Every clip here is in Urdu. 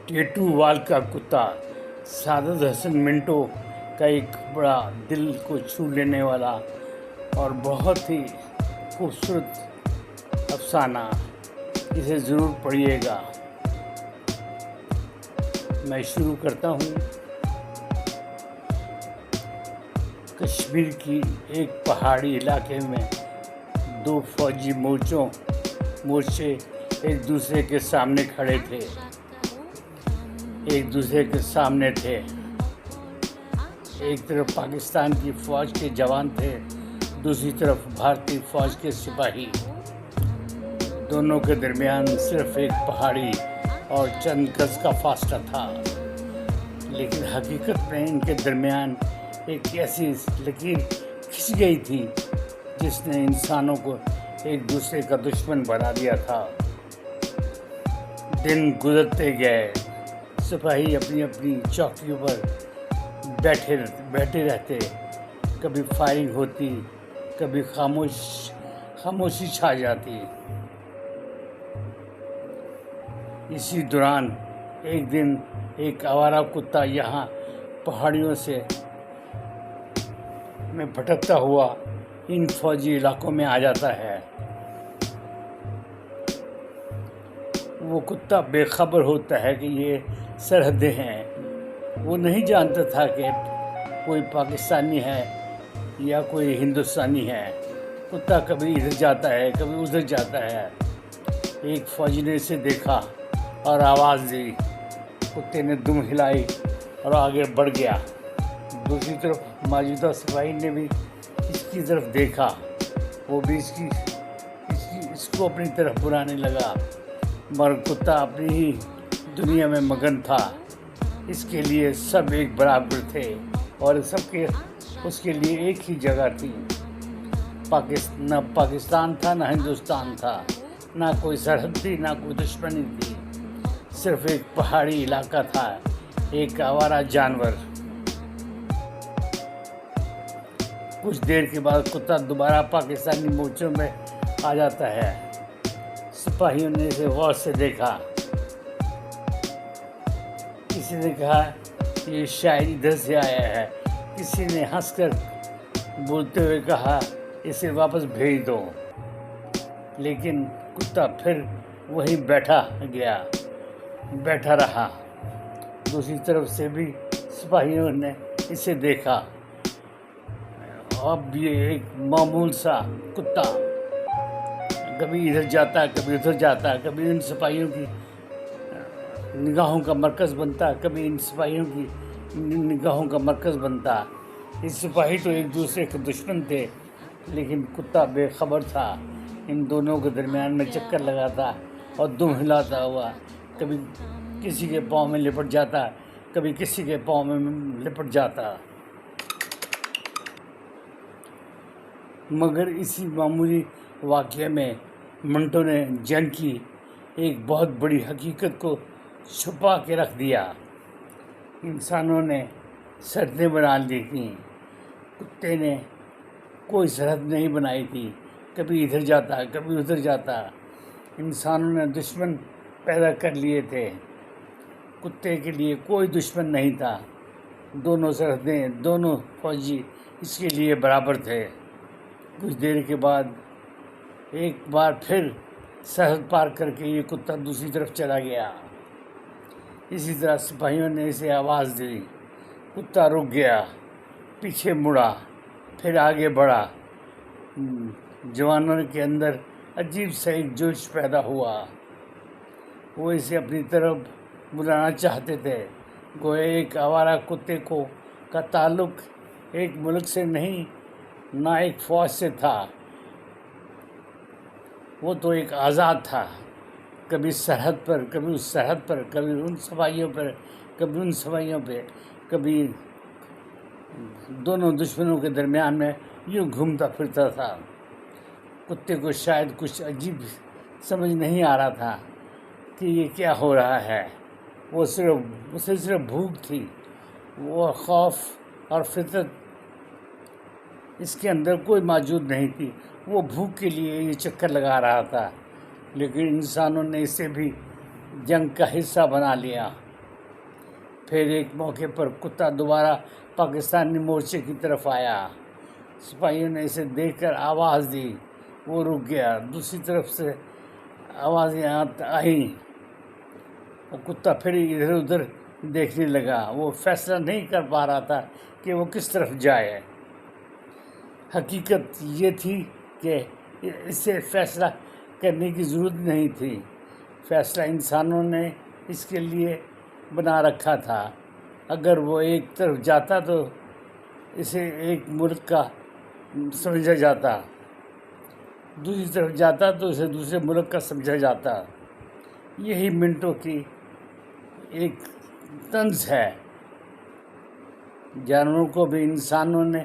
ٹیٹو وال کا کتا سعادت حسن منٹو کا ایک بڑا دل کو چھو لینے والا اور بہت ہی خوبصورت افسانہ، اسے ضرور پڑھیے گا۔ میں شروع کرتا ہوں۔ کشمیر کی ایک پہاڑی علاقے میں دو فوجی مورچے ایک دوسرے کے سامنے کھڑے تھے، ایک دوسرے کے سامنے تھے۔ ایک طرف پاکستان کی فوج کے جوان تھے، دوسری طرف بھارتی فوج کے سپاہی۔ دونوں کے درمیان صرف ایک پہاڑی اور چند گز کا فاصلہ تھا، لیکن حقیقت میں ان کے درمیان ایک ایسی لکیر کھنچ گئی تھی جس نے انسانوں کو ایک دوسرے کا دشمن بنا دیا تھا۔ دن گزرتے گئے، سپاہی اپنی اپنی چوکیوں پر بیٹھے رہتے، کبھی فائرنگ ہوتی، کبھی خاموشی چھا جاتی۔ اسی دوران ایک دن ایک آوارہ کتا یہاں پہاڑیوں میں بھٹکتا ہوا ان فوجی علاقوں میں آ جاتا ہے۔ وہ کتا بے خبر ہوتا ہے کہ یہ سرحدیں ہیں۔ وہ نہیں جانتا تھا کہ کوئی پاکستانی ہے یا کوئی ہندوستانی ہے۔ کتا کبھی ادھر جاتا ہے، کبھی ادھر جاتا ہے۔ ایک فوجی نے اسے دیکھا اور آواز دی۔ کتے نے دم ہلائی اور آگے بڑھ گیا۔ دوسری طرف موجودہ سپاہی نے بھی اس کی طرف دیکھا، وہ بھی اس کو اپنی طرف بلانے لگا، مگر کتا اپنی ہی دنیا میں مگن تھا۔ اس کے لیے سب ایک برابر تھے اور اس کے لیے ایک ہی جگہ تھی۔ نہ پاکستان تھا، نہ ہندوستان تھا، نہ کوئی سرحد تھی، نہ کوئی دشمنی تھی، صرف ایک پہاڑی علاقہ تھا، ایک آوارہ جانور۔ کچھ دیر کے بعد کتا دوبارہ پاکستانی مورچوں میں آ جاتا ہے۔ سپاہیوں نے اسے غور سے دیکھا۔ کسی نے کہا یہ شاید ادھر سے آیا ہے، کسی نے ہنس کر بولتے ہوئے کہا اسے واپس بھیج دو، لیکن کتا پھر وہیں بیٹھا رہا۔ دوسری طرف سے بھی سپاہیوں نے اسے دیکھا۔ اب یہ ایک معمول سا کتا کبھی ادھر جاتا، کبھی ادھر جاتا، کبھی ان سپاہیوں کی نگاہوں کا مرکز بنتا، کبھی ان سپاہیوں کی نگاہوں کا مرکز بنتا۔ یہ سپاہی تو ایک دوسرے کے دشمن تھے، لیکن کتا بے خبر تھا۔ ان دونوں کے درمیان میں چکر لگاتا اور دم ہلاتا ہوا کبھی کسی کے پاؤں میں لپٹ جاتا، کبھی کسی کے پاؤں میں لپٹ جاتا۔ مگر اسی معمولی واقعے میں منٹو نے جنگ کی ایک بہت بڑی حقیقت کو چھپا کے رکھ دیا۔ انسانوں نے سرحدیں بنا لی تھیں، کتے نے کوئی سرحد نہیں بنائی تھی، کبھی ادھر جاتا، کبھی ادھر جاتا۔ انسانوں نے دشمن پیدا کر لیے تھے، کتے کے لیے کوئی دشمن نہیں تھا۔ دونوں سرحدیں، دونوں فوجی اس کے لیے برابر تھے۔ کچھ دیر کے بعد ایک بار پھر سرحد پار کر کے یہ کتا دوسری طرف چلا گیا۔ اسی طرح سپاہیوں نے اسے آواز دی۔ کتا رک گیا، پیچھے مڑا، پھر آگے بڑھا۔ جوانوں کے اندر عجیب سا ایک جوش پیدا ہوا۔ وہ اسے اپنی طرف بلانا چاہتے تھے، گویا ایک آوارہ کتے کا تعلق ایک ملک سے نہیں، نہ ایک فوج سے تھا۔ وہ تو ایک آزاد تھا، کبھی سرحد پر، کبھی اس سرحد پر، کبھی ان سپاہیوں پر، کبھی ان سپاہیوں پہ، کبھی دونوں دشمنوں کے درمیان میں یوں گھومتا پھرتا تھا۔ کتے کو شاید کچھ عجیب سمجھ نہیں آ رہا تھا کہ یہ کیا ہو رہا ہے۔ اسے صرف بھوک تھی، وہ خوف اور فطرت اس کے اندر کوئی موجود نہیں تھی۔ وہ بھوک کے لیے یہ چکر لگا رہا تھا، لیکن انسانوں نے اسے بھی جنگ کا حصہ بنا لیا۔ پھر ایک موقع پر کتا دوبارہ پاکستانی مورچے کی طرف آیا، سپاہیوں نے اسے دیکھ کر آواز دی، وہ رک گیا۔ دوسری طرف سے آوازیں آئیں، وہ کتا پھر ادھر ادھر دیکھنے لگا۔ وہ فیصلہ نہیں کر پا رہا تھا کہ وہ کس طرف جائے۔ حقیقت یہ تھی کہ اسے فیصلہ کرنے کی ضرورت نہیں تھی، فیصلہ انسانوں نے اس کے لیے بنا رکھا تھا۔ اگر وہ ایک طرف جاتا تو اسے ایک ملک کا سمجھا جاتا، دوسری طرف جاتا تو اسے دوسرے ملک کا سمجھا جاتا۔ یہی منٹو کی ایک طنز ہے۔ جانوروں کو بھی انسانوں نے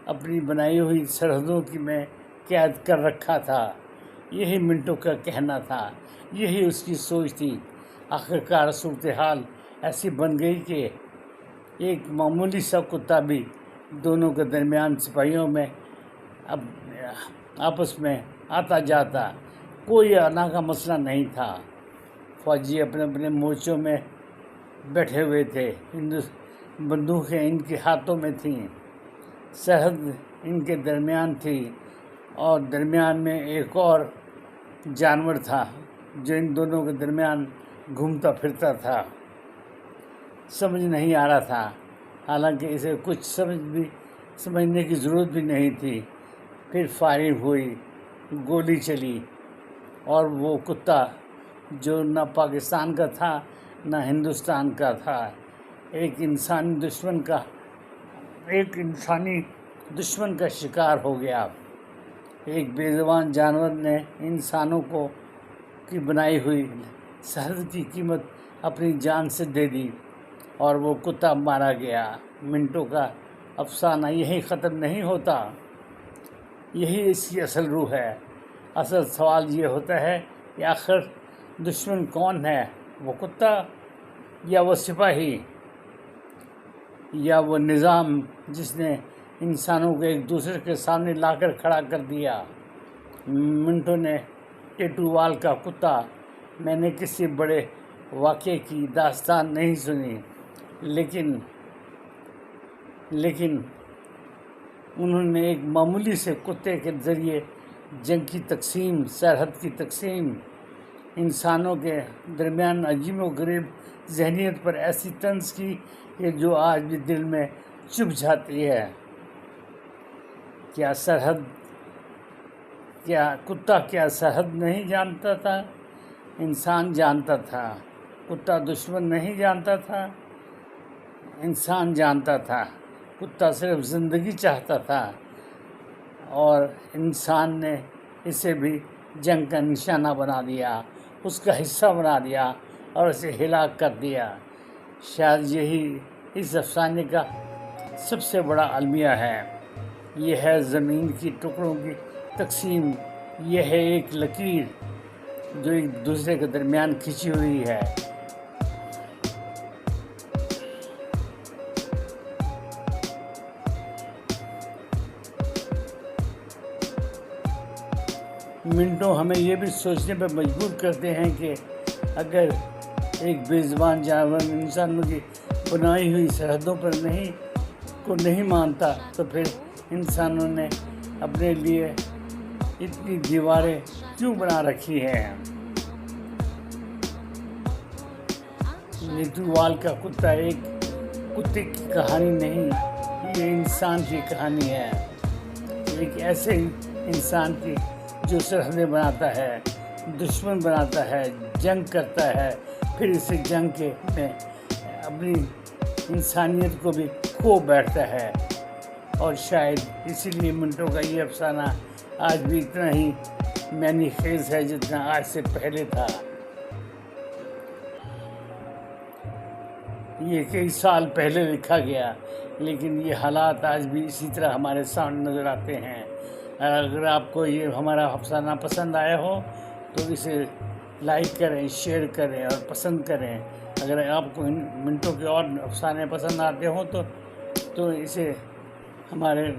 اپنی بنائی ہوئی سرحدوں میں قید کر رکھا تھا، یہی منٹو کا کہنا تھا، یہی اس کی سوچ تھی۔ آخرکار صورتحال ایسی بن گئی کہ ایک معمولی سا کتا بھی دونوں کے درمیان سپاہیوں میں آپس میں آتا جاتا، کوئی آنا کا مسئلہ نہیں تھا۔ فوجی اپنے اپنے مورچوں میں بیٹھے ہوئے تھے، بندوقیں ان کے ہاتھوں میں تھیں، سرحد ان کے درمیان تھی، اور درمیان میں ایک اور جانور تھا جو ان دونوں کے درمیان گھومتا پھرتا تھا۔ سمجھ نہیں آ رہا تھا، حالانکہ اسے کچھ سمجھنے کی ضرورت بھی نہیں تھی۔ پھر فائرنگ ہوئی، گولی چلی، اور وہ کتا جو نہ پاکستان کا تھا نہ ہندوستان کا تھا، ایک انسانی دشمن کا شکار ہو گیا۔ ایک بے زبان جانور نے انسانوں کی بنائی ہوئی سرحد کی قیمت اپنی جان سے دے دی، اور وہ کتا مارا گیا۔ منٹو کا افسانہ یہی ختم نہیں ہوتا، یہی اس کی اصل روح ہے۔ اصل سوال یہ ہوتا ہے کہ آخر دشمن کون ہے، وہ کتا یا وہ سپاہی، یا وہ نظام جس نے انسانوں کو ایک دوسرے کے سامنے لا کر کھڑا کر دیا۔ منٹو نے ٹیٹو وال کا کتا، میں نے کسی بڑے واقعے کی داستان نہیں سنی، لیکن انہوں نے ایک معمولی سے کتے کے ذریعے جنگ کی تقسیم، سرحد کی تقسیم، انسانوں کے درمیان عجیب و غریب ذہنیت پر ایسی طنز کی کہ جو آج بھی دل میں چبھ جاتی ہے۔ کیا سرحد نہیں جانتا تھا؟ انسان جانتا تھا۔ کتا دشمن نہیں جانتا تھا، انسان جانتا تھا۔ کتا صرف زندگی چاہتا تھا، اور انسان نے اسے بھی جنگ کا نشانہ بنا دیا، اس کا حصہ بنا دیا اور اسے ہلاک کر دیا۔ شاید یہی اس افسانے کا سب سے بڑا المیہ ہے۔ یہ ہے زمین کی ٹکڑوں کی تقسیم، یہ ہے ایک لکیر جو ایک دوسرے کے درمیان کھینچی ہوئی ہے۔ منٹو ہمیں یہ بھی سوچنے پر مجبور کرتے ہیں کہ اگر ایک بے زبان جانور انسانوں کی بنائی ہوئی سرحدوں پر نہیں مانتا تو پھر انسانوں نے اپنے لیے اتنی دیواریں کیوں بنا رکھی ہیں؟ ٹیٹو-وال کا کتا ایک کتے کی کہانی نہیں، یہ انسان کی کہانی ہے، ایک ایسے انسان کی جو سرحدیں بناتا ہے، دشمن بناتا ہے، جنگ کرتا ہے، پھر اسے جنگ میں اپنی انسانیت کو بھی کھو بیٹھتا ہے۔ اور شاید اسی لیے منٹو کا یہ افسانہ آج بھی اتنا ہی معنی خیز ہے جتنا آج سے پہلے تھا۔ یہ کئی سال پہلے لکھا گیا، لیکن یہ حالات آج بھی اسی طرح ہمارے سامنے نظر آتے ہیں۔ اگر آپ کو یہ ہمارا افسانہ پسند آیا ہو تو اسے لائک کریں، شیئر کریں اور پسند کریں۔ اگر آپ کو منٹو کے اور افسانے پسند آتے ہوں تو اسے ہمارے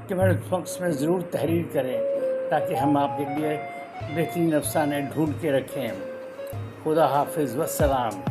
کمنٹ باکس میں ضرور تحریر کریں تاکہ ہم آپ کے لیے بہترین افسانے ڈھونڈ کے رکھیں۔ خدا حافظ، والسلام۔